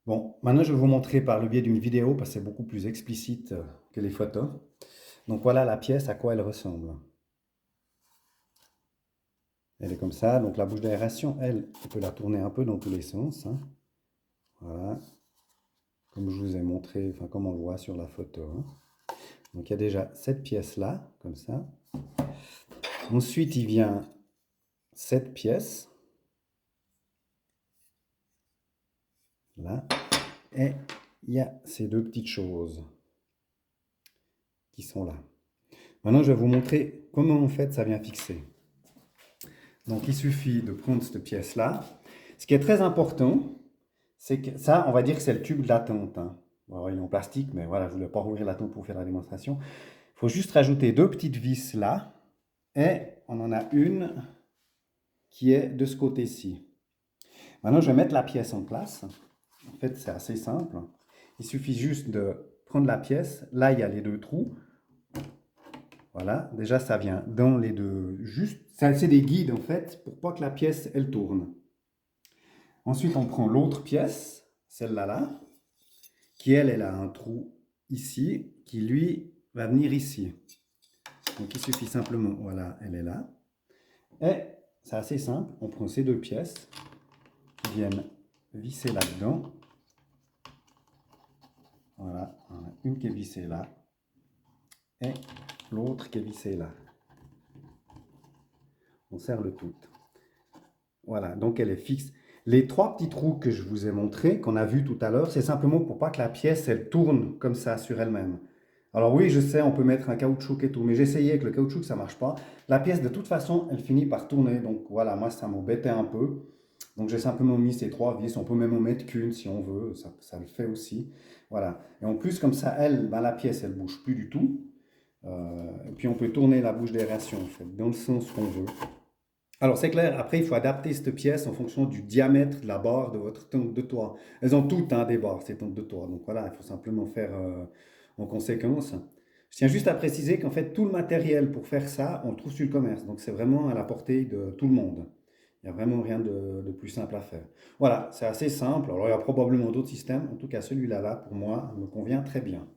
Bon, maintenant je vais vous montrer par le biais d'une vidéo parce que c'est beaucoup plus explicite que les photos. Donc voilà la pièce, à quoi elle ressemble. Elle est comme ça, donc la bouche d'aération, elle, on peut la tourner un peu dans tous les sens, hein. Voilà, comme je vous ai montré, enfin comme on le voit sur la photo, hein. Donc il y a déjà cette pièce-là, comme ça. Ensuite, il vient cette pièce, là, et il y a ces deux petites choses qui sont là. Maintenant, je vais vous montrer comment en fait ça vient fixer. Donc il suffit de prendre cette pièce-là. Ce qui est très important, c'est que ça, on va dire que c'est le tube de la tente, hein. Bon, alors, il est en plastique, mais voilà, je ne voulais pas rouvrir la tente pour faire la démonstration. Il faut juste rajouter deux petites vis là, et on en a une qui est de ce côté-ci. Maintenant, je vais mettre la pièce en place. En fait, c'est assez simple. Il suffit juste de prendre la pièce. Là, il y a les deux trous. Voilà, déjà ça vient dans les deux. Juste, c'est des guides en fait pour pas que la pièce elle tourne. Ensuite, on prend l'autre pièce, celle-là là, qui elle a un trou ici, qui lui va venir ici. Donc il suffit simplement, voilà, elle est là. Et c'est assez simple, on prend ces deux pièces qui viennent visser là-dedans. Voilà, on a une qui est vissée là et l'autre qui est vissée là. On serre le tout. Voilà, donc elle est fixe. Les trois petits trous que je vous ai montrés, qu'on a vus tout à l'heure, c'est simplement pour pas que la pièce, elle tourne comme ça sur elle-même. Alors oui, je sais, on peut mettre un caoutchouc et tout, mais j'ai essayé avec le caoutchouc, ça marche pas. La pièce, de toute façon, elle finit par tourner. Donc voilà, moi, ça m'embêtait un peu. Donc j'ai simplement mis ces trois vis. On peut même en mettre qu'une si on veut, ça le fait aussi. Voilà. Et en plus, comme ça, elle, ben, la pièce, elle bouge plus du tout. Et puis on peut tourner la bouche d'aération, en fait, dans le sens qu'on veut. Alors, c'est clair, après, il faut adapter cette pièce en fonction du diamètre de la barre de votre tente de toit. Elles ont toutes des barres, ces tentes de toit. Donc voilà, il faut simplement faire en conséquence. Je tiens juste à préciser qu'en fait, tout le matériel pour faire ça, on le trouve sur le commerce. Donc c'est vraiment à la portée de tout le monde. Il n'y a vraiment rien de plus simple à faire. Voilà, c'est assez simple. Alors, il y a probablement d'autres systèmes. En tout cas, celui-là, là, pour moi, me convient très bien.